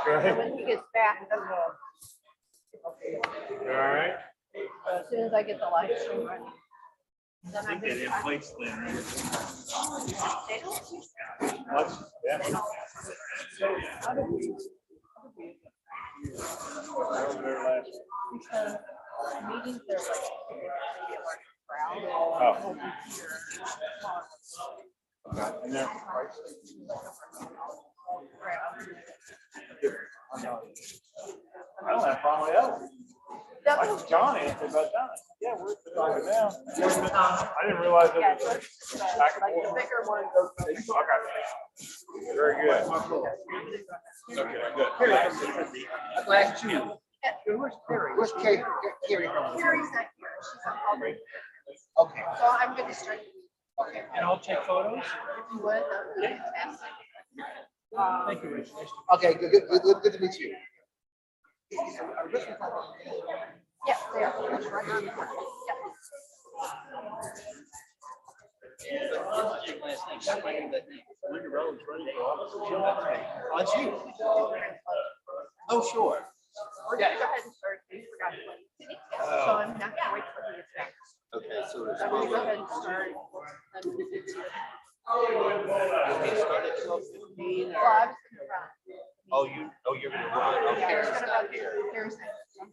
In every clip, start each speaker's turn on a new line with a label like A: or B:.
A: And when he gets back, then we'll.
B: All right.
A: As soon as I get the live stream running. Then I'm
B: Get in
A: gonna.
B: place then.
A: They don't.
B: Much, yeah.
A: They don't. So how do we?
B: Over there last.
A: Because meetings are like maybe a large crowd.
B: Oh.
A: Over here.
B: And there. I don't have a problem with that. Like John answered about that. Yeah, we're talking now. I didn't realize it
A: Yeah,
B: was
A: so
B: back and
A: like the
B: forth.
A: bigger ones.
B: Okay. Very good. Okay, good.
C: Last two.
A: Where's Carrie?
C: Where's Carrie? Carrie from?
A: Carrie's not here. She's on holiday.
C: Okay,
A: So I'm gonna start.
C: okay.
D: And I'll take photos.
A: If you would, that would be fantastic.
D: Thank you, Reggie.
C: Okay, good to meet you.
A: Yeah, they are. It's right on the front.
C: Oh, it's you. Oh, sure.
A: We're gonna go ahead and start. We forgot to wait. So I'm not gonna wait for you to get back.
C: Okay, so there's.
A: I'm gonna go ahead and start. And when it gets here. Well, I was gonna run.
C: Oh, you're gonna run.
A: Yeah,
C: Okay.
A: I was gonna run here. There's.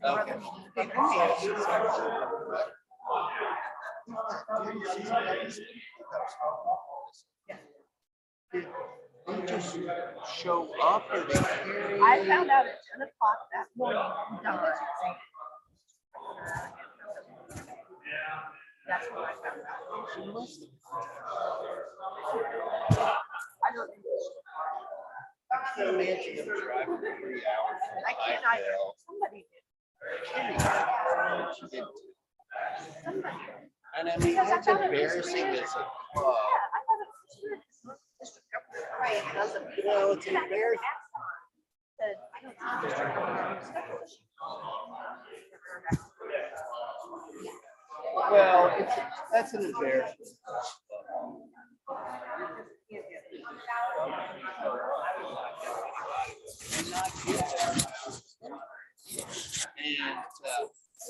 C: Okay. Did they just show up or they carry?
A: I found out at 10 o'clock that morning. That's what I found out. I don't know.
C: I can't imagine them driving 3 hours.
A: I can't either. Somebody did.
C: She did.
A: Somebody did.
C: And I mean, that's embarrassing. It's a
A: Yeah, I thought it was weird. District governor, right, doesn't.
C: Well, it's embarrassing.
A: Said, I don't know, district governor schedule issue.
C: Well, that's an embarrassment. And
E: I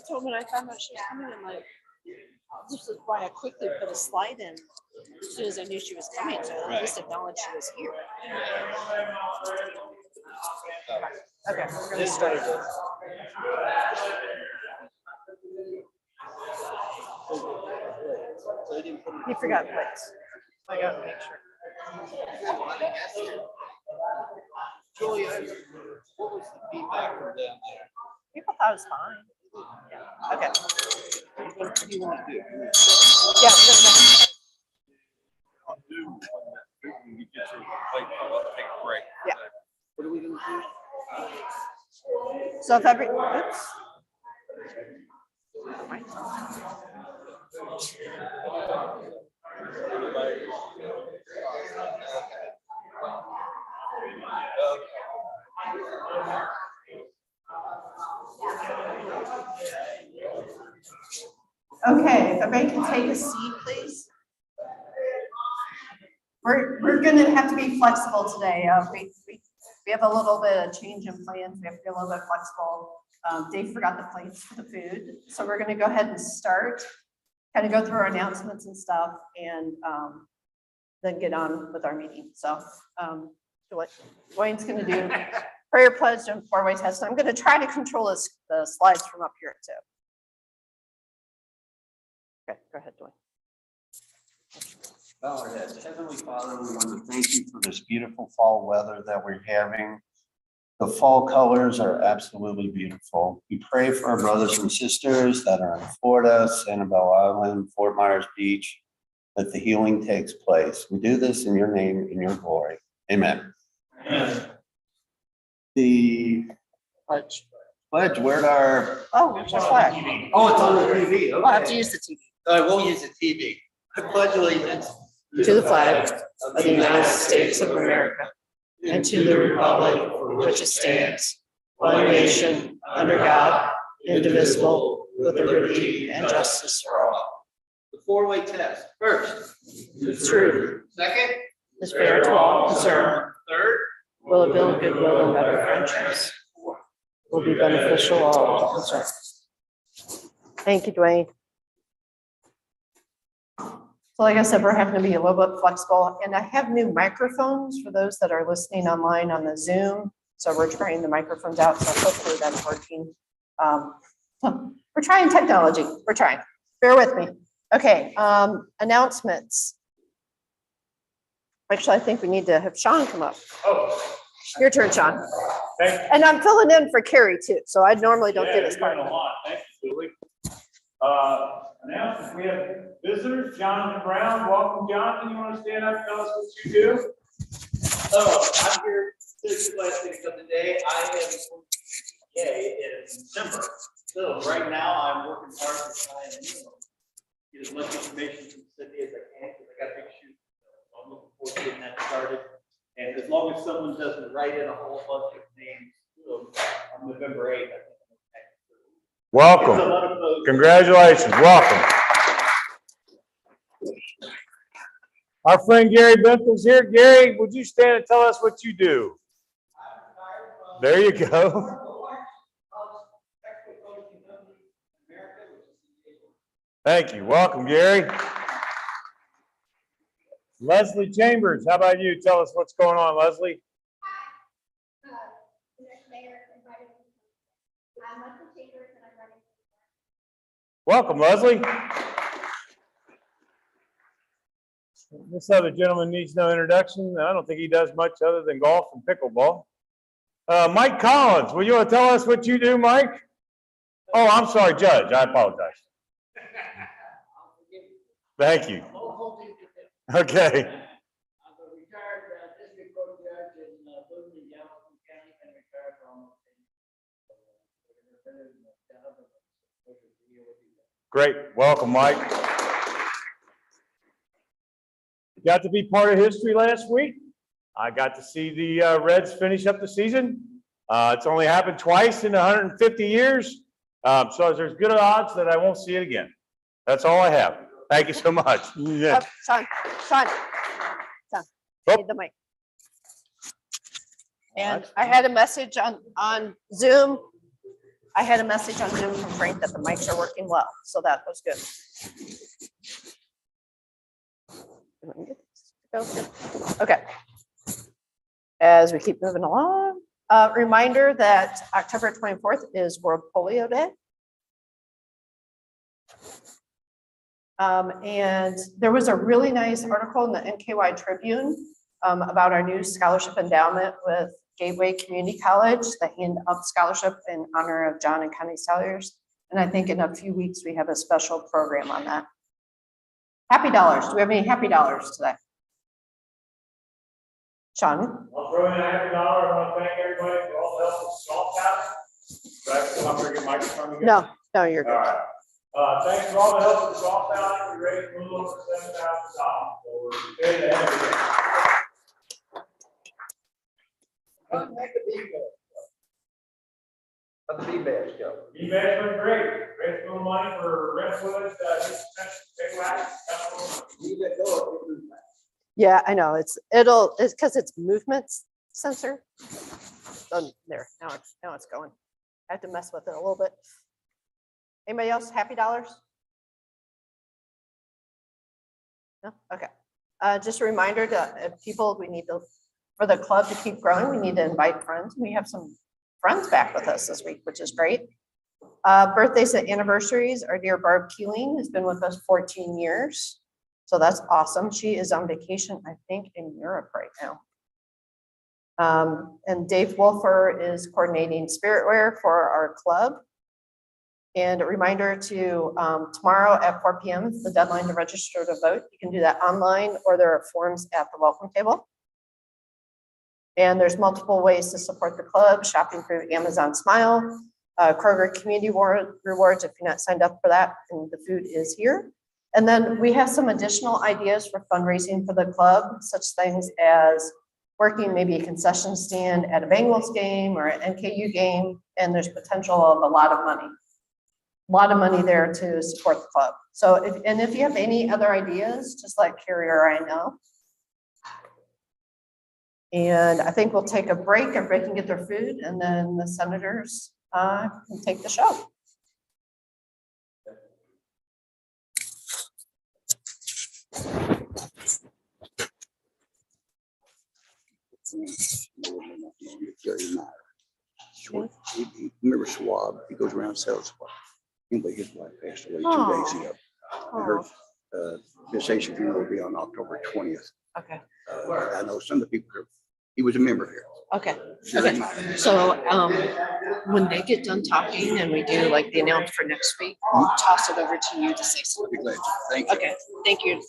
E: told when I found out she was coming, I'm like, this is why I quickly put a slide in as soon as I knew she was coming, so I just acknowledged she was here.
A: Okay, we're gonna
C: this
A: start.
C: started. So they didn't put it.
A: He forgot plates. I gotta make sure.
C: Julia, what was the feedback from down there?
A: People thought it was fine. Yeah. Okay.
C: What do you want to do?
A: Yeah, we're gonna.
B: You get your plate, I'll take a break.
A: Yeah.
C: What are we gonna do?
A: So if every, oops. Okay, if everybody can take a seat, please. We're gonna have to be flexible today. We have a little bit of change in plans. We have to be a little bit flexible. Dave forgot the plates for the food, so we're gonna go ahead and start, kind of go through our announcements and stuff, and then get on with our meeting. So Dwayne's gonna do prayer pledge and four-way test. I'm gonna try to control the slides from up here too. Okay, go ahead, Dwayne.
F: Bow our heads. Heavenly Father, we want to thank you for this beautiful fall weather that we're having. The fall colors are absolutely beautiful. We pray for our brothers and sisters that are in Florida, Sanibel Island, Fort Myers Beach, that the healing takes place. We do this in your name, in your glory. Amen. The pledge, where'd our,
A: Oh, where's our flag?
F: oh, it's on the TV.
A: We'll have to use the TV.
F: I won't use the TV. I pledge allegiance
E: To the flag of the United States of America and to the republic for which it stands, one nation, under God, indivisible, with liberty and justice for all.
F: the four-way test. First,
E: It's true,
F: second,
E: it's fair to all concerned,
F: third,
E: will it build goodwill and better friendships, will be beneficial to all concerned. Thank you, Dwayne.
A: So like I said, we're having to be a little bit flexible, and I have new microphones for those that are listening online on the Zoom. So we're trying the microphones out, so hopefully that's working. We're trying technology, we're trying, bear with me. Okay, announcements. Actually, I think we need to have Sean come up.
B: Oh,
A: Your turn, Sean.
B: thank you.
A: And I'm filling in for Carrie too, so I normally don't
B: Yeah,
A: do this
B: you're
A: part.
B: doing a lot. Thank you, Julie. Announcements, we have visitors, Jonathan Brown. Welcome, Jonathan. You want to stand up and tell us what you do?
C: So I'm here to last thing of the day. I am in December. So right now I'm working hard to try and get as much information from the city as I can because I got big shoes. So I'm looking forward to getting that started. And as long as someone doesn't write in a whole bunch of names on November 8th, I think I'm okay.
G: Welcome.
C: There's a lot of those.
G: Congratulations. Welcome. Our friend Gary Bentham's here. Gary, would you stand and tell us what you do? There you go. Thank you. Welcome, Gary. Leslie Chambers, how about you? Tell us what's going on, Leslie. Welcome, Leslie. This other gentleman needs no introduction. I don't think he does much other than golf and pickleball. Mike Collins, will you want to tell us what you do, Mike? Oh, I'm sorry, Judge. I apologize. Thank you. Okay.
C: I'm a retired district court judge in Boone and Galveston County and retired from.
G: Great. Welcome, Mike. Got to be part of history last week. I got to see the Reds finish up the season. It's only happened twice in 150 years. So there's good odds that I won't see it again. That's all I have. Thank you so much. Yeah.
A: Sean, need the mic. And I had a message on Zoom. I had a message on Zoom from Frank that the mics are working well, so that was good. Okay. As we keep moving along, reminder that October 24th is World Polio Day. And there was a really nice article in the NKY Tribune about our new scholarship endowment with Gateway Community College, the Hand Up Scholarship in honor of John and Connie Salyers. And I think in a few weeks, we have a special program on that. Happy dollars. Do we have any happy dollars today? Sean?
B: I'll throw in a happy dollar. I want to thank everybody for all the help with salt outing. Do I still have to bring a microphone again?
A: No, you're
B: All
A: good.
B: right. Thanks for all the help with the salt outing. We raised a little over $7,000. So we're good to have you.
C: How'd the bee bash go?
B: You guys went great. Raised a little money for Redwood, big wax.
C: Leave that door.
A: Yeah, I know. It's because it's movements sensor. There, now it's going. I have to mess with it a little bit. Anybody else happy dollars? No? Okay. Just a reminder to people, for the club to keep growing, we need to invite friends. We have some friends back with us this week, which is great. Birthdays and anniversaries. Our dear Barb Keeling has been with us 14 years. So that's awesome. She is on vacation, I think, in Europe right now. And Dave Wolfer is coordinating spirit wear for our club. And a reminder to tomorrow at 4 p.m. is the deadline to register to vote. You can do that online or there are forms at the welcome table. And there's multiple ways to support the club, shopping through Amazon Smile, Kroger Community Rewards if you're not signed up for that, and the food is here. And then we have some additional ideas for fundraising for the club, such things as working maybe a concession stand at a Bengals game or an NKU game, and there's potential of a lot of money there to support the club. So if you have any other ideas, just let Carrie or I know. And I think we'll take a break, everybody can get their food, and then the senators can take the show.
H: Remember Schwab? He goes around and sells Schwab. Anyway, his wife passed away 2
A: Oh.
H: days ago. And her visitation funeral will be on October 20th.
E: Okay,
H: I know some of the people, he was a member here.
E: okay,
H: Very
E: okay.
H: much.
E: So, when they get done talking and we do like the announcement for next week, I'll toss it over to you to say
H: I'll
E: something.
H: be glad to. Thank you.
E: Okay, thank you.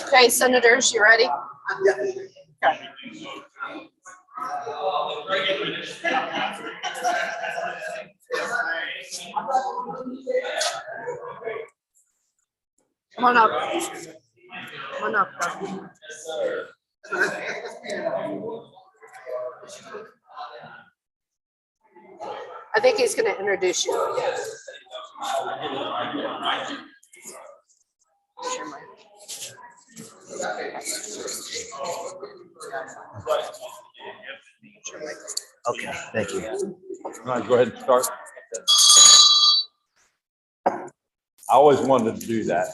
A: Okay, senators, you ready? Okay. Come on up. Come on up. I think he's going to introduce you. Share my-
F: Okay, thank you.
G: Can I go ahead and start? I always wanted to do that.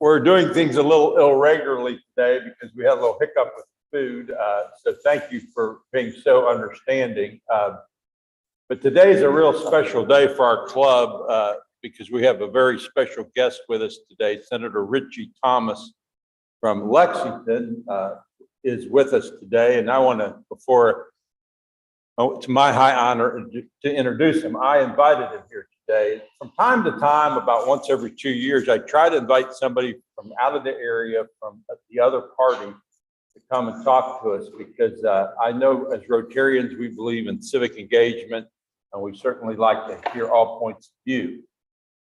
G: We're doing things a little irregularly today because we had a little hiccup with food. So thank you for being so understanding. But today is a real special day for our club because we have a very special guest with us today. Senator Reggie Thomas from Lexington is with us today. And I want to, it's my high honor to introduce him. I invited him here today. From time to time, about once every 2 years, I try to invite somebody from out of the area, from the other party, to come and talk to us because I know as Rotarians, we believe in civic engagement, and we certainly like to hear all points of view.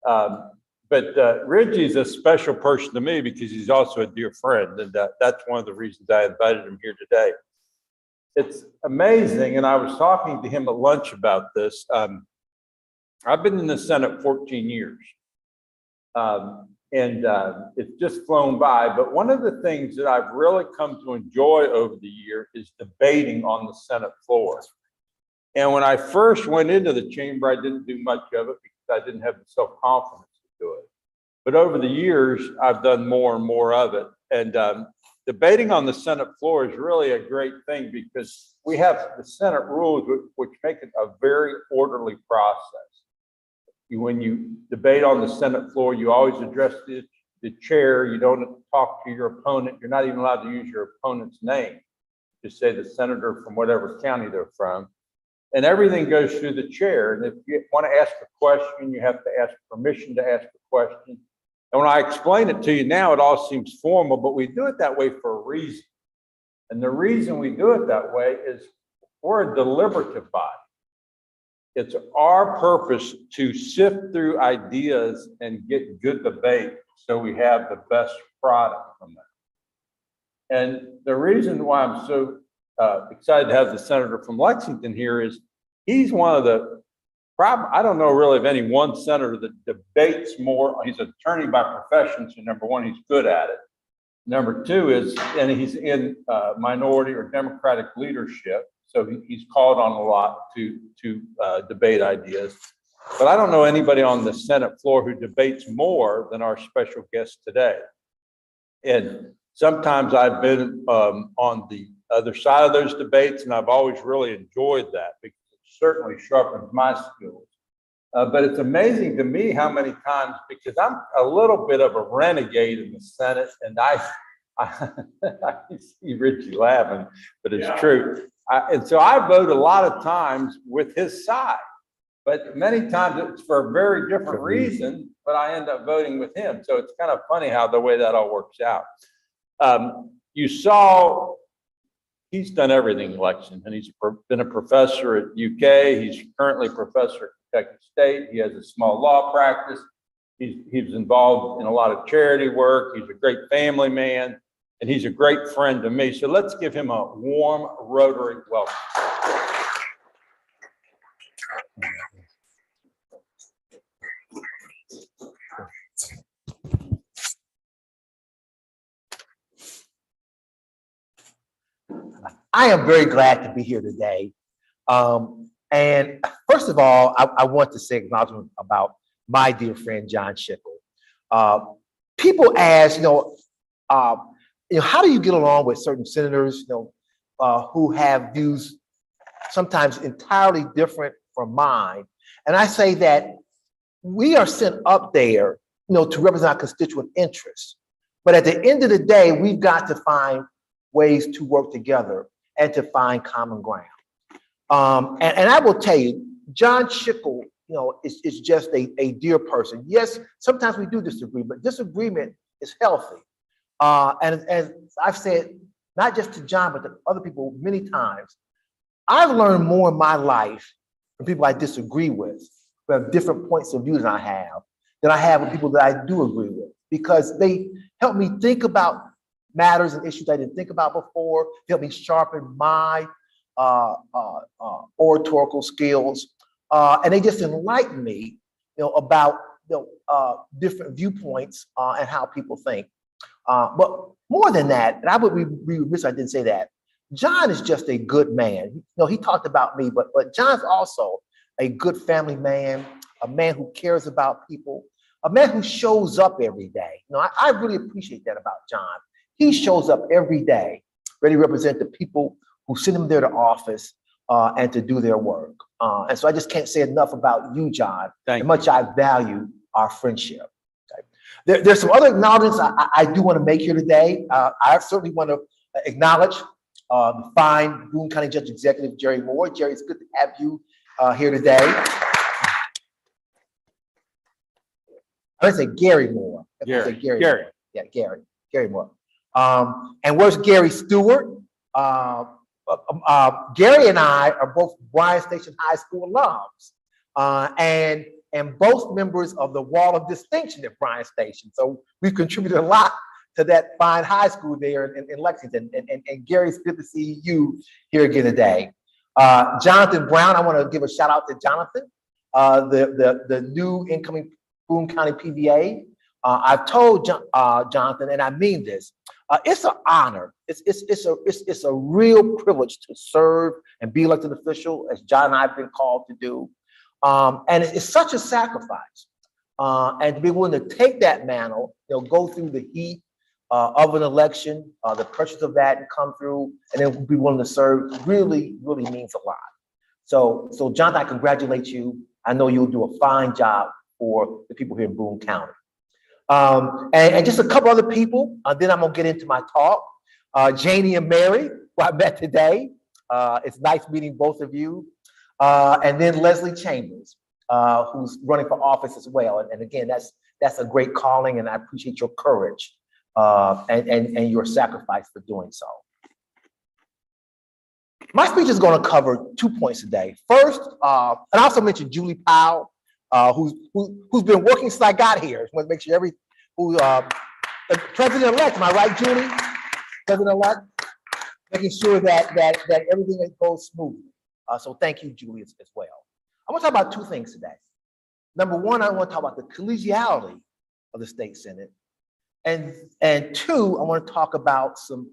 G: But Reggie's a special person to me because he's also a dear friend, and that's one of the reasons I invited him here today. It's amazing, and I was talking to him at lunch about this. I've been in the Senate 14 years, and it's just flown by. But one of the things that I've really come to enjoy over the year is debating on the Senate floor. And when I first went into the chamber, I didn't do much of it because I didn't have the self-confidence to do it. But over the years, I've done more and more of it. And debating on the Senate floor is really a great thing because we have the Senate rules which make it a very orderly process. When you debate on the Senate floor, you always address the chair. You don't talk to your opponent. You're not even allowed to use your opponent's name. Just say the senator from whatever county they're from. And everything goes through the chair. And if you want to ask a question, you have to ask permission to ask a question. And when I explain it to you now, it all seems formal, but we do it that way for a reason. And the reason we do it that way is we're a deliberative body. It's our purpose to sift through ideas and get good debate so we have the best product from that. And the reason why I'm so excited to have the senator from Lexington here is he's one of the I don't know really of any one senator that debates more. He's an attorney by profession, so number one, he's good at it. Number two is, and he's in minority or Democratic leadership, so he's called on a lot to debate ideas. But I don't know anybody on the Senate floor who debates more than our special guest today. And sometimes I've been on the other side of those debates, and I've always really enjoyed that because it certainly sharpens my skills. But it's amazing to me how many times, because I'm a little bit of a renegade in the Senate, and I see Reggie laughing, but it's true. And so I vote a lot of times with his side, but many times it's for a very different reason, but I end up voting with him. So it's kind of funny how the way that all works out. You saw he's done everything election, and he's been a professor at UK. He's currently a professor at Kentucky State. He has a small law practice. He's involved in a lot of charity work. He's a great family man, and he's a great friend to me. So let's give him a warm Rotary welcome.
I: I am very glad to be here today. And first of all, I want to say acknowledgement about my dear friend, John Schickel. People ask, how do you get along with certain senators, who have views sometimes entirely different from mine? And I say that we are sent up there, to represent our constituent interests. But at the end of the day, we've got to find ways to work together and to find common ground. And I will tell you, John Schickel, is just a dear person. Yes, sometimes we do disagree, but disagreement is healthy. And as I've said, not just to John, but to other people many times, I've learned more in my life from people I disagree with, who have different points of view than I have with people that I do agree with, because they help me think about matters and issues I didn't think about before, help me sharpen my oratorical skills, and they just enlighten me, about different viewpoints and how people think. But more than that, and I would be remiss if I didn't say that, John is just a good man. He talked about me, but John's also a good family man, a man who cares about people, a man who shows up every day. I really appreciate that about John. He shows up every day, ready to represent the people who send him there to office and to do their work. And so I just can't say enough about you, John, and much I value our friendship. Okay. There's some other acknowledgements I do want to make here today. I certainly want to acknowledge the fine Boone County Judge Executive, Jerry Moore. Jerry, it's good to have you here today. I would say Gary Moore.
G: Gary.
I: Moore. Yeah, Gary Moore. And where's Gary Stewart? Gary and I are both Bryan Station High School alums, and both members of the Wall of Distinction at Bryan Station. So we've contributed a lot to that fine high school there in Lexington. And Gary, it's good to see you here again today. Jonathan Brown, I want to give a shout out to Jonathan, the new incoming Boone County PVA. I've told Jonathan, and I mean this, it's an honor. It's a real privilege to serve and be elected official, as John and I have been called to do. And it's such a sacrifice. And to be willing to take that mantle, go through the heat of an election, the pressures of that, and come through, and then be willing to serve really, really means a lot. So Jonathan, I congratulate you. I know you'll do a fine job for the people here in Boone County. And just a couple other people, then I'm gonna get into my talk. Janie and Mary, who I met today. It's nice meeting both of you. And then Leslie Chambers, who's running for office as well. And again, that's a great calling, and I appreciate your courage and your sacrifice for doing so. My speech is gonna cover 2 points today. First, and I also mentioned Julie Powell, who's been working since I got here. Just want to make sure President-elect, am I right, Julie? President-elect, making sure that everything goes smoothly. So thank you, Julie, as well. I want to talk about 2 things today. Number one, I want to talk about the collegiality of the state Senate. And 2, I want to talk about some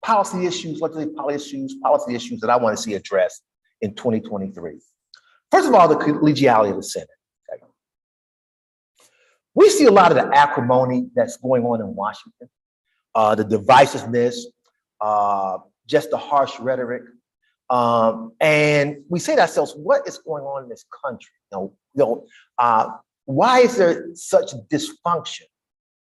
I: policy issues, legislative policy issues that I want to see addressed in 2023. First of all, the collegiality of the Senate. Okay. We see a lot of the acrimony that's going on in Washington, the divisiveness, just the harsh rhetoric. And we say to ourselves, what is going on in this country? Why is there such dysfunction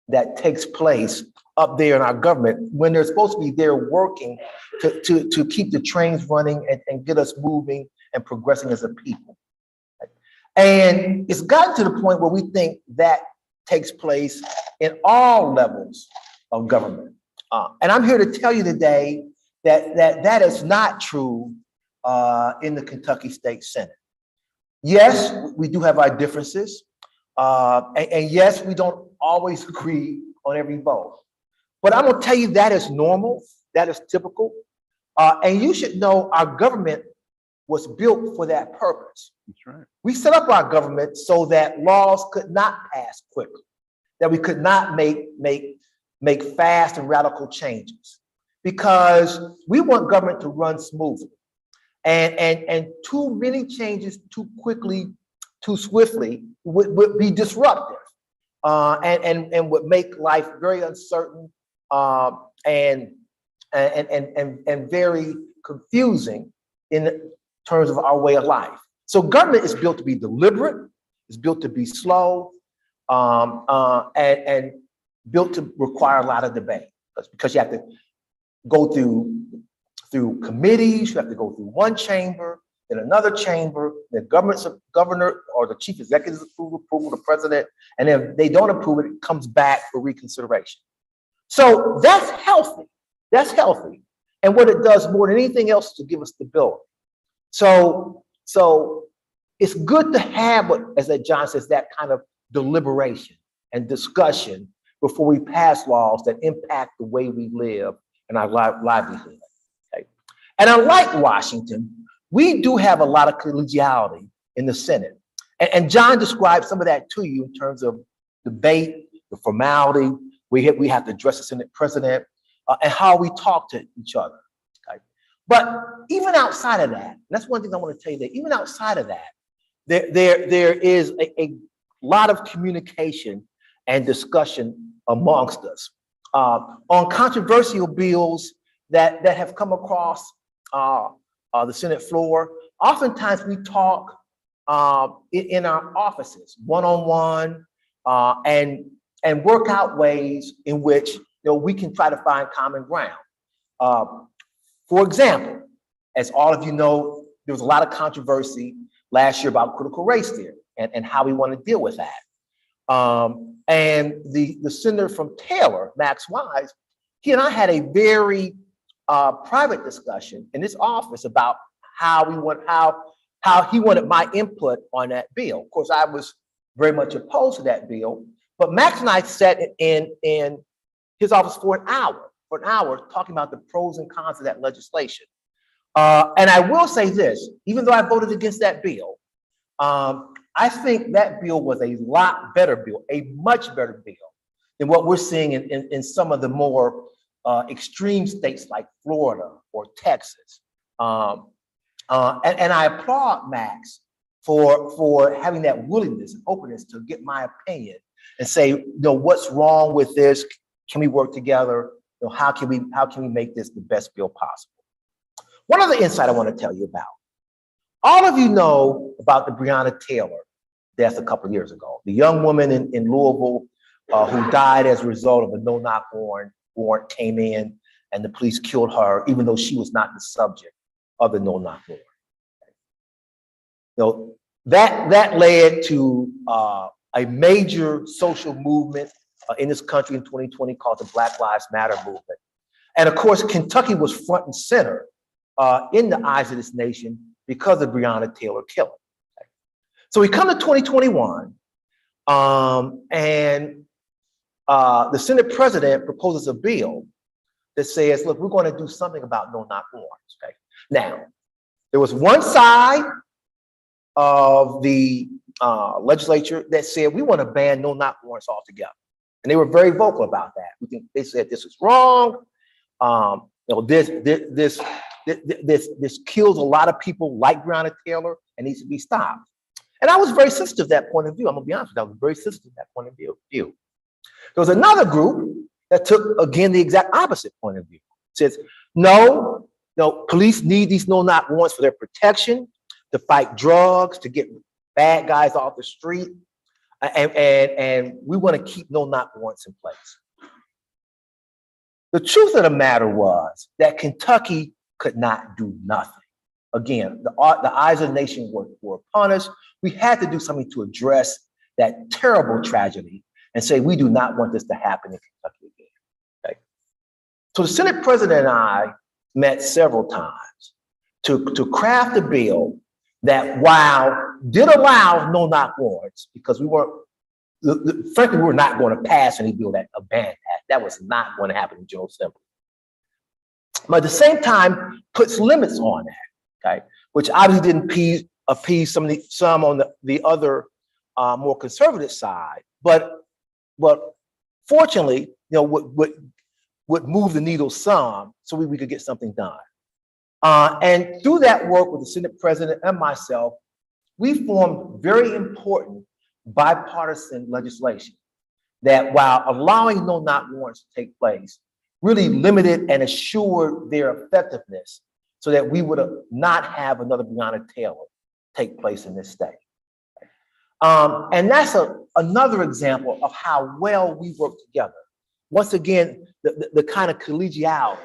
I: that takes place up there in our government when they're supposed to be there working to keep the trains running and get us moving and progressing as a people? And it's gotten to the point where we think that takes place in all levels of government. And I'm here to tell you today that is not true in the Kentucky State Senate. Yes, we do have our differences. And yes, we don't always agree on every vote. But I'm gonna tell you that is normal, that is typical. And you should know our government was built for that purpose.
F: That's right.
I: We set up our government so that laws could not pass quickly, that we could not make fast and radical changes, because we want government to run smoothly. And too many changes too quickly, too swiftly would be disruptive and would make life very uncertain and very confusing in terms of our way of life. So government is built to be deliberate, it's built to be slow, and built to require a lot of debate. That's because you have to go through committees, you have to go through one chamber, then another chamber, the governor or the chief executive approval, the president, and if they don't approve it, it comes back for reconsideration. So that's healthy. That's healthy. And what it does more than anything else is to give us stability. So it's good to have what, as John says, that kind of deliberation and discussion before we pass laws that impact the way we live and our livelihood. Okay? And unlike Washington, we do have a lot of collegiality in the Senate. And John described some of that to you in terms of debate, the formality. We have to address the Senate president and how we talk to each other. Okay? But even outside of that, that's one thing I want to tell you, that even outside of that, there is a lot of communication and discussion amongst us on controversial bills that have come across the Senate floor. Oftentimes we talk in our offices, one-on-one, and work out ways in which we can try to find common ground. For example, as all of you know, there was a lot of controversy last year about critical race theory and how we want to deal with that. And the senator from Taylor, Max Wise, he and I had a very private discussion in his office about how he wanted my input on that bill. Of course, I was very much opposed to that bill, but Max and I sat in his office for an hour talking about the pros and cons of that legislation. And I will say this, even though I voted against that bill, I think that bill was a lot better bill, a much better bill than what we're seeing in some of the more extreme states like Florida or Texas. And I applaud Max for having that willingness and openness to get my opinion and say, what's wrong with this? Can we work together? How can we make this the best bill possible? One other insight I want to tell you about. All of you know about the Breonna Taylor death a couple of years ago, the young woman in Louisville who died as a result of a no-knock warrant came in and the police killed her, even though she was not the subject of the no-knock warrant. That led to a major social movement in this country in 2020 called the Black Lives Matter movement. And of course, Kentucky was front and center in the eyes of this nation because of Breonna Taylor killing. Okay. So we come to 2021, and the Senate president proposes a bill that says, look, we're going to do something about no-knock warrants. Okay. Now, there was one side of the legislature that said we want to ban no-knock warrants altogether. And they were very vocal about that. They said this is wrong. This kills a lot of people like Breonna Taylor and needs to be stopped. And I was very sensitive to that point of view. I'm gonna be honest with you, I was very sensitive to that point of view. There was another group that took, again, the exact opposite point of view. It says, no, police need these no-knock warrants for their protection, to fight drugs, to get bad guys off the street. And we want to keep no-knock warrants in place. The truth of the matter was that Kentucky could not do nothing. Again, the eyes of the nation were upon us. We had to do something to address that terrible tragedy and say, we do not want this to happen in Kentucky again. Okay? So the Senate president and I met several times to craft a bill that, while did allow no-knock warrants, because we weren't, frankly, we were not going to pass any bill that abandoned that. That was not going to happen in General Assembly. But at the same time, puts limits on that, okay? Which obviously didn't appease some on the other more conservative side, but fortunately, would move the needle some so we could get something done. And through that work with the Senate president and myself, we formed very important bipartisan legislation that, while allowing no-knock warrants to take place, really limited and assured their effectiveness so that we would not have another Breonna Taylor take place in this state. And that's another example of how well we work together. Once again, the kind of collegiality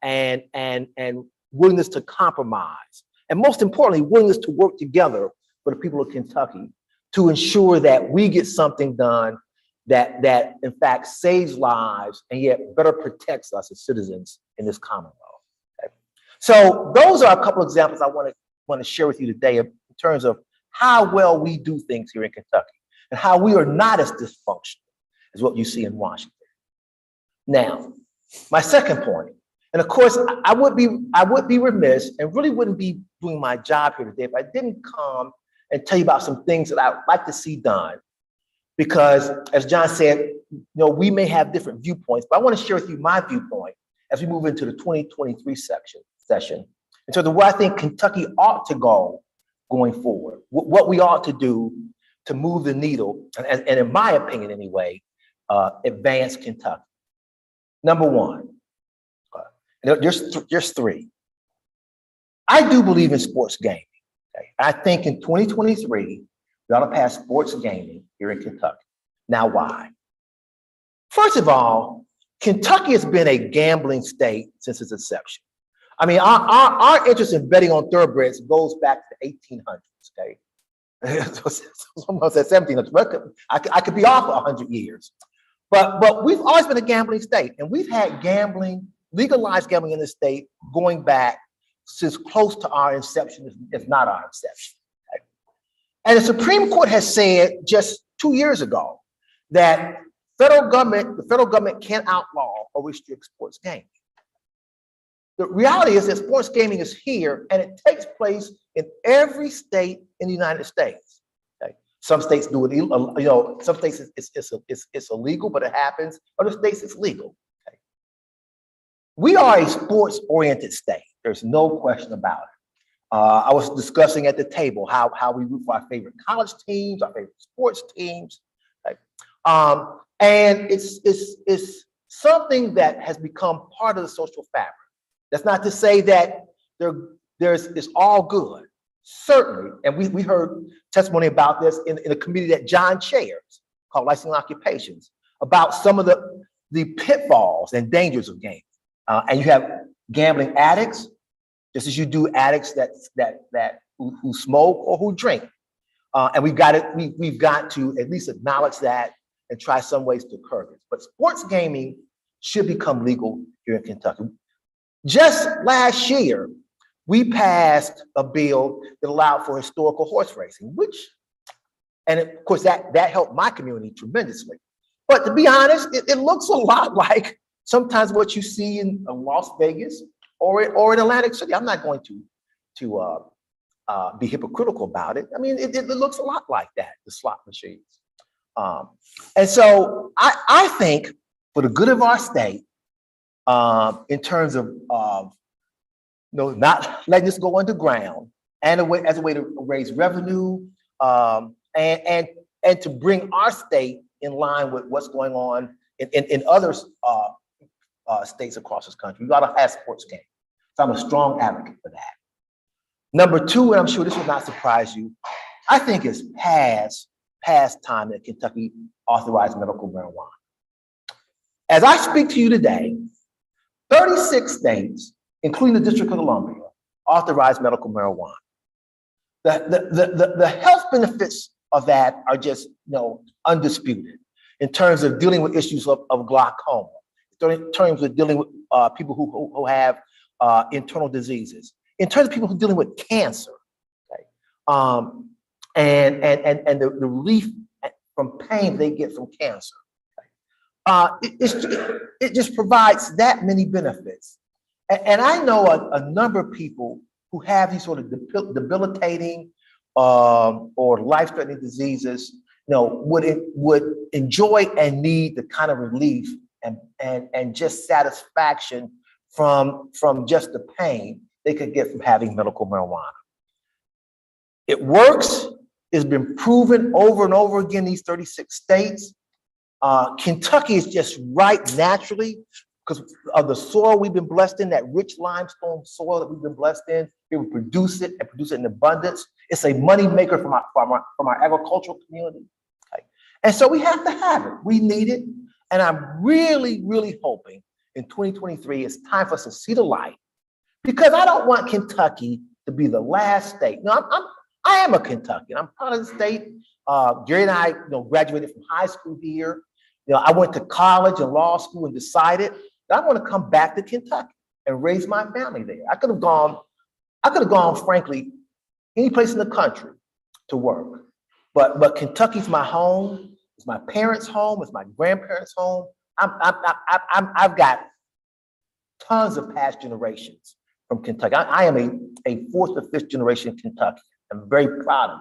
I: and willingness to compromise, and most importantly, willingness to work together for the people of Kentucky to ensure that we get something done that in fact saves lives and yet better protects us as citizens in this Commonwealth. Okay? So those are a couple of examples I want to share with you today in terms of how well we do things here in Kentucky and how we are not as dysfunctional as what you see in Washington. Now, my second point, and of course, I would be remiss and really wouldn't be doing my job here today if I didn't come and tell you about some things that I'd like to see done. Because, as John said, we may have different viewpoints, but I want to share with you my viewpoint as we move into the 2023 session in terms of where I think Kentucky ought to go going forward, what we ought to do to move the needle, and in my opinion anyway, advance Kentucky. Number one, there's three. I do believe in sports gaming. Okay? I think in 2023, we ought to pass sports gaming here in Kentucky. Now, why? First of all, Kentucky has been a gambling state since its inception. I mean, our interest in betting on thoroughbreds goes back to the 1800s, okay? Almost at 1700s, but I could be off 100 years. But we've always been a gambling state, and we've had gambling, legalized gambling in the state going back since close to our inception, if not our inception. Okay? And the Supreme Court has said just 2 years ago that the federal government can't outlaw or restrict sports gaming. The reality is that sports gaming is here, and it takes place in every state in the United States. Okay? Some states do it, some states it's illegal, but it happens. Other states it's legal. Okay? We are a sports-oriented state. There's no question about it. I was discussing at the table how we root for our favorite college teams, our favorite sports teams. Okay? And it's something that has become part of the social fabric. That's not to say that it's all good, certainly. And we heard testimony about this in a committee that John chairs called Licensing Occupations, about some of the pitfalls and dangers of gaming. And you have gambling addicts, just as you do addicts who smoke or who drink. And we've got to at least acknowledge that and try some ways to curb it. But sports gaming should become legal here in Kentucky. Just last year, we passed a bill that allowed for historical horse racing, and of course that helped my community tremendously. But to be honest, it looks a lot like sometimes what you see in Las Vegas or in Atlantic City. I'm not going to be hypocritical about it. I mean, it looks a lot like that, the slot machines. And so I think for the good of our state, in terms of not letting this go underground, and as a way to raise revenue, and to bring our state in line with what's going on in other states across this country. We got to have sports games. So I'm a strong advocate for that. Number two, and I'm sure this will not surprise you, I think it's past time that Kentucky authorized medical marijuana. As I speak to you today, 36 states, including the District of Columbia, authorize medical marijuana. The health benefits of that are just, undisputed in terms of dealing with issues of glaucoma, in terms of dealing with people who have internal diseases, in terms of people who are dealing with cancer, okay? And the relief from pain they get from cancer. It just provides that many benefits. And I know a number of people who have these sort of debilitating or life-threatening diseases, would enjoy and need the kind of relief and just satisfaction from just the pain they could get from having medical marijuana. It works. It's been proven over and over again in these 36 states. Kentucky is just right naturally because of the soil we've been blessed in, that rich limestone soil that we've been blessed in. We will produce it and produce it in abundance. It's a money maker from our agricultural community. Okay? And so we have to have it. We need it. And I'm really, really hoping in 2023, it's time for us to see the light, because I don't want Kentucky to be the last state. No, I am a Kentuckian. I'm proud of the state. Jerry and I, graduated from high school here. I went to college and law school and decided that I want to come back to Kentucky and raise my family there. I could have gone, frankly, any place in the country to work. But Kentucky's my home. It's my parents' home. It's my grandparents' home. I've got tons of past generations from Kentucky. I am a fourth or fifth generation Kentucky. I'm very proud of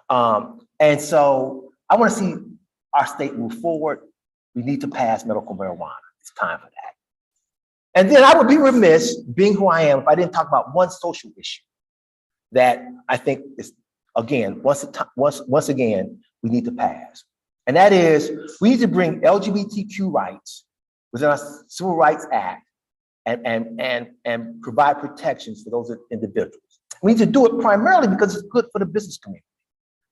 I: that. And so I want to see our state move forward. We need to pass medical marijuana. It's time for that. And then I would be remiss, being who I am, if I didn't talk about one social issue that I think is, again, once again, we need to pass. And that is, we need to bring LGBTQ rights within our Civil Rights Act and provide protections for those individuals. We need to do it primarily because it's good for the business community.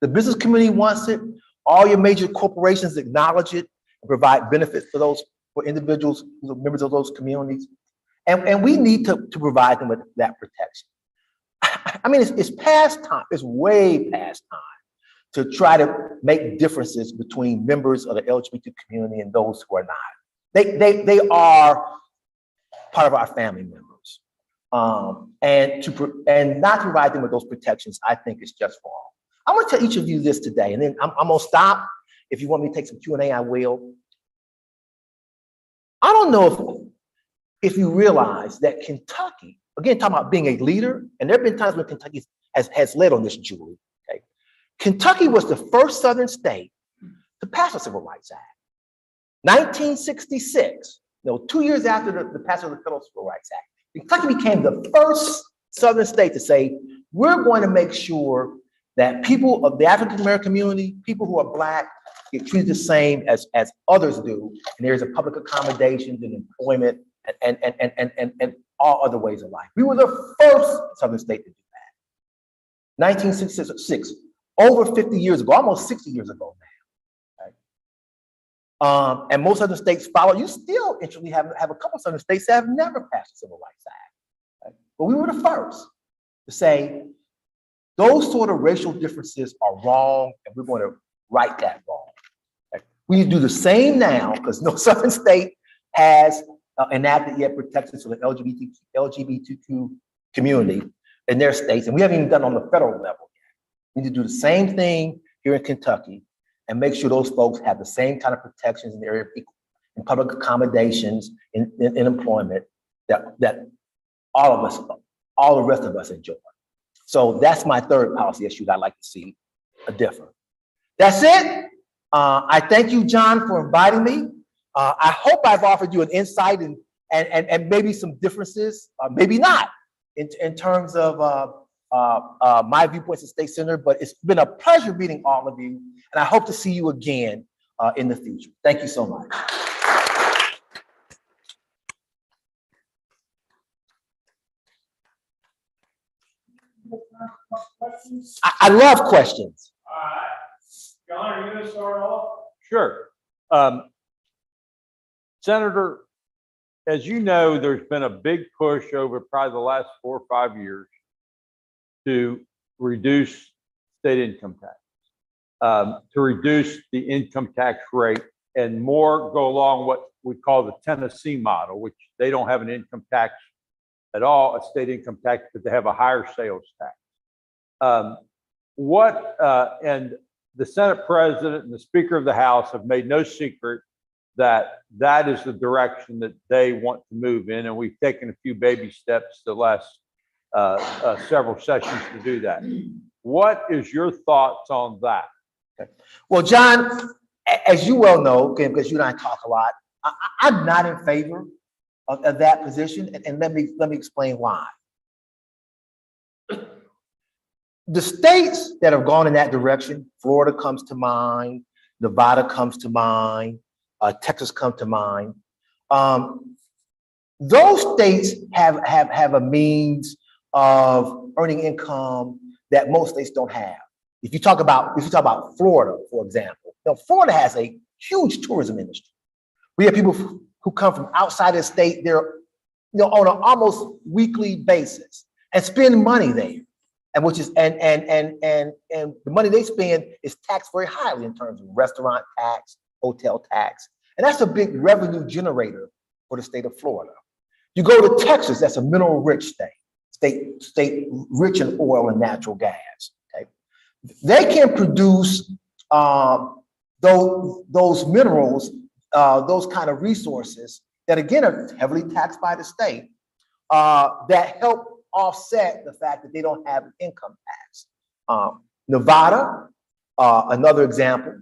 I: The business community wants it. All your major corporations acknowledge it and provide benefits for individuals who are members of those communities. And we need to provide them with that protection. I mean, it's past time. It's way past time to try to make differences between members of the LGBT community and those who are not. They are part of our family members. And not to provide them with those protections, I think is just wrong. I want to tell each of you this today, and then I'm gonna stop. If you want me to take some Q&A, I will. I don't know if you realize that Kentucky, again, talking about being a leader, and there have been times when Kentucky has led on this, Julie. Okay, Kentucky was the first Southern state to pass the Civil Rights Act. 1966, 2 years after the passage of the Federal Civil Rights Act, Kentucky became the first Southern state to say, we're going to make sure that people of the African American community, people who are Black, get treated the same as others do in areas of public accommodations and employment and all other ways of life. We were the first Southern state to do that. 1966, over 50 years ago, almost 60 years ago now. Right? And most other states follow. You still interestingly have a couple of Southern states that have never passed the Civil Rights Act. Right? But we were the first to say, those sort of racial differences are wrong, and we're going to right that wrong. Okay? We need to do the same now, because no Southern state has enacted yet protections for the LGBTQ community in their states, and we haven't even done it on the federal level yet. We need to do the same thing here in Kentucky and make sure those folks have the same kind of protections in the area of in public accommodations, in employment that all the rest of us enjoy. So that's my third policy issue that I'd like to see a different. That's it. I thank you, John, for inviting me. I hope I've offered you an insight and maybe some differences, maybe not, in terms of my viewpoints at State Center, but it's been a pleasure meeting all of you, and I hope to see you again in the future. Thank you so much. I love questions.
G: All right. John, are you gonna start off?
B: Sure. Senator, as you know, there's been a big push over probably the last 4 or 5 years to reduce state income tax, to reduce the income tax rate and more go along what we call the Tennessee model, which they don't have an income tax at all, a state income tax, but they have a higher sales tax. And the Senate President and the Speaker of the House have made no secret that that is the direction that they want to move in, and we've taken a few baby steps the last several sessions to do that. What is your thoughts on that?
I: Well, John, as you well know, okay, because you and I talk a lot, I'm not in favor of that position, and let me explain why. The states that have gone in that direction, Florida comes to mind, Nevada comes to mind, Texas come to mind. Those states have a means of earning income that most states don't have. If you talk about Florida, for example, Florida has a huge tourism industry. We have people who come from outside the state there, on an almost weekly basis and spend money there, and which is and the money they spend is taxed very highly in terms of restaurant tax, hotel tax, and that's a big revenue generator for the state of Florida. You go to Texas, that's a mineral-rich state rich in oil and natural gas. Okay, they can produce those minerals, those kind of resources that again are heavily taxed by the state, that help offset the fact that they don't have an income tax. Nevada, another example,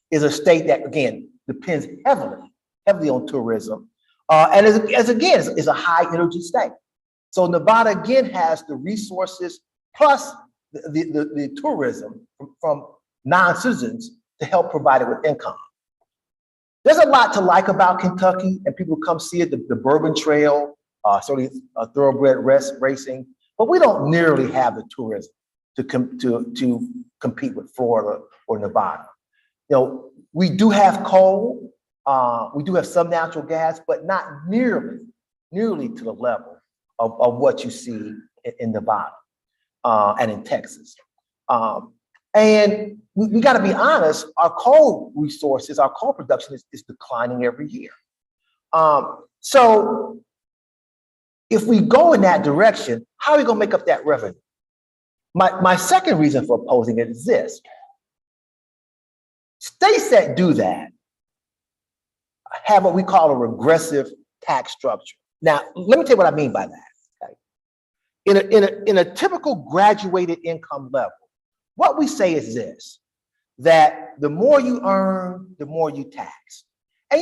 I: is a state that again depends heavily on tourism, and is a high energy state. So Nevada again has the resources plus the tourism from non-citizens to help provide it with income. There's a lot to like about Kentucky, and people come see it, the Bourbon Trail, certainly thoroughbred racing, but we don't nearly have the tourism to compete with Florida or Nevada. We do have coal, we do have some natural gas, but not nearly to the level of what you see in Nevada and in Texas. And we got to be honest, our coal resources, our coal production is declining every year. So if we go in that direction, how are we going to make up that revenue? My second reason for opposing it is this. States that do that have what we call a regressive tax structure. Now, let me tell you what I mean by that. Okay? In a typical graduated income level, what we say is this, that the more you earn, the more you tax. And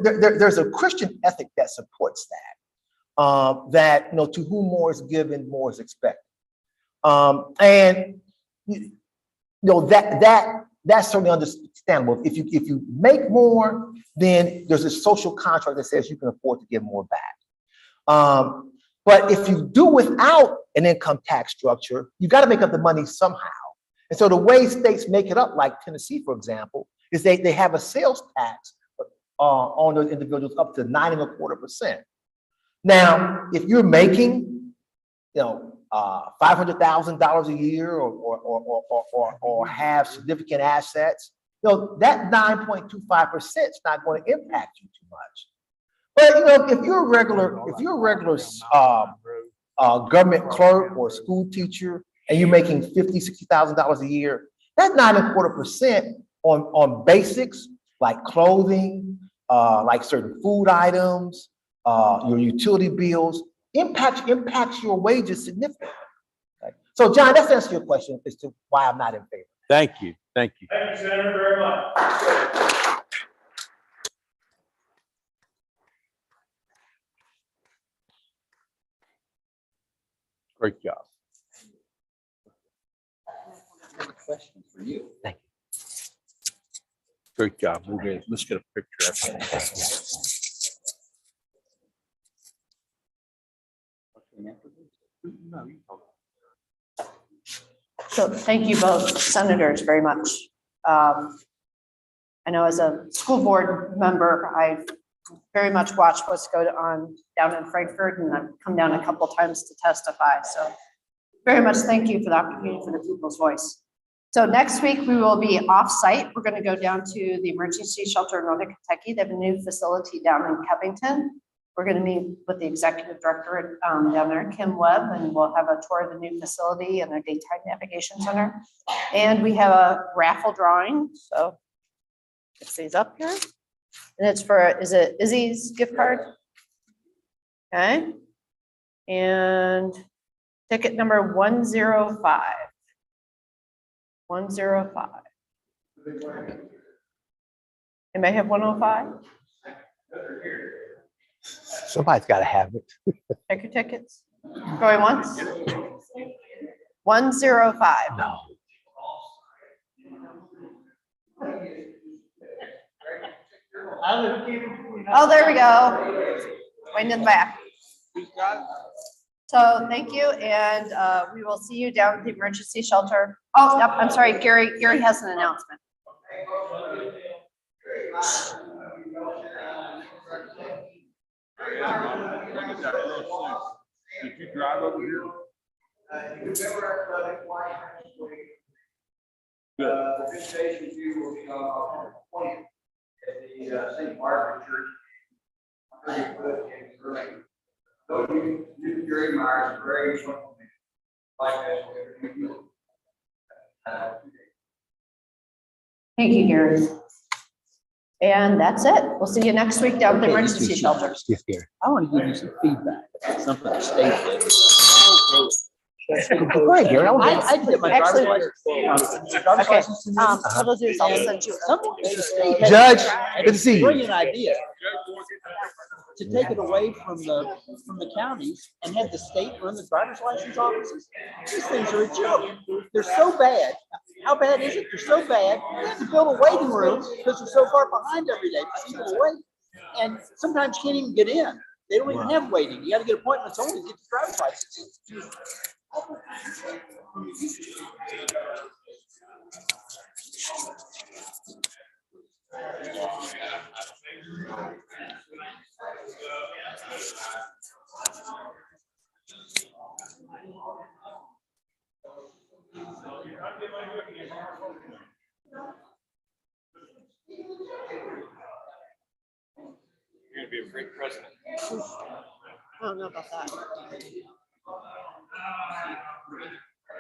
I: there's a Christian ethic that supports that, that to whom more is given, more is expected. And that's certainly understandable. If you make more, then there's a social contract that says you can afford to give more back. But if you do without an income tax structure, you got to make up the money somehow. And so the way states make it up, like Tennessee, for example, is they have a sales tax on those individuals up to 9.25%. Now, if you're making, $500,000 a year or have significant assets, that 9.25% is not going to impact you too much. But if you're a regular government clerk or school teacher, and you're making $50,000, $60,000 a year, that 9.25% on basics like clothing, like certain food items, your utility bills, impacts your wages significantly. Right? So, John, that's the answer to your question as to why I'm not in favor.
B: Thank you.
G: Thank you, Senator, very much.
B: Great job.
H: Question for you.
I: Thank you.
B: Great job. Let's get a picture of that.
H: No, you talk.
A: So thank you both senators very much. I know as a school board member, I very much watch what's going on down in Frankfurt, and I've come down a couple times to testify. So very much thank you for the opportunity for the people's voice. So next week we will be off-site. We're going to go down to the emergency shelter in Northern Kentucky. They have a new facility down in Covington. We're going to meet with the executive director down there, Kim Webb, and we'll have a tour of the new facility and their daytime navigation center. And we have a raffle drawing. So it's these up here. And it's for, is it Izzy's gift card? Okay. And ticket number 105. 105. Anybody have 105?
I: Somebody's got to have it.
A: Check your tickets. Going once? 105.
I: No.
A: Oh, there we go. Waiting in the back. So thank you, and we will see you down at the emergency shelter. Oh, yep, I'm sorry, Gary has an announcement.
B: Did you drive over here?
C: The visitation view will be on the 20th at the St. Barbara Church. Those new Gary Myers, very like that.
A: Thank you, Gary. And that's it. We'll see you next week down at the emergency shelter.
I: Yes, Gary.
H: I want to give you some feedback, something the state did.
I: Go ahead, Gary.
H: I did my driver's
A: Actually-
H: license. Driver's
A: Okay,
H: license today.
A: what I'll do is I'll send you.
H: Something the state had-
I: Judge,
H: had
I: good to see
H: a
I: you.
H: Brilliant idea to take it away from the counties and have the state run the driver's license offices. These things are a joke. They're so bad. How bad is it? They're so bad. You have to build a waiting room because they're so far behind every day. People wait, and sometimes you can't even get in. They don't even have waiting. You got to get appointments only to get the driver's license.
G: You're gonna be a great president.
A: I don't know about that.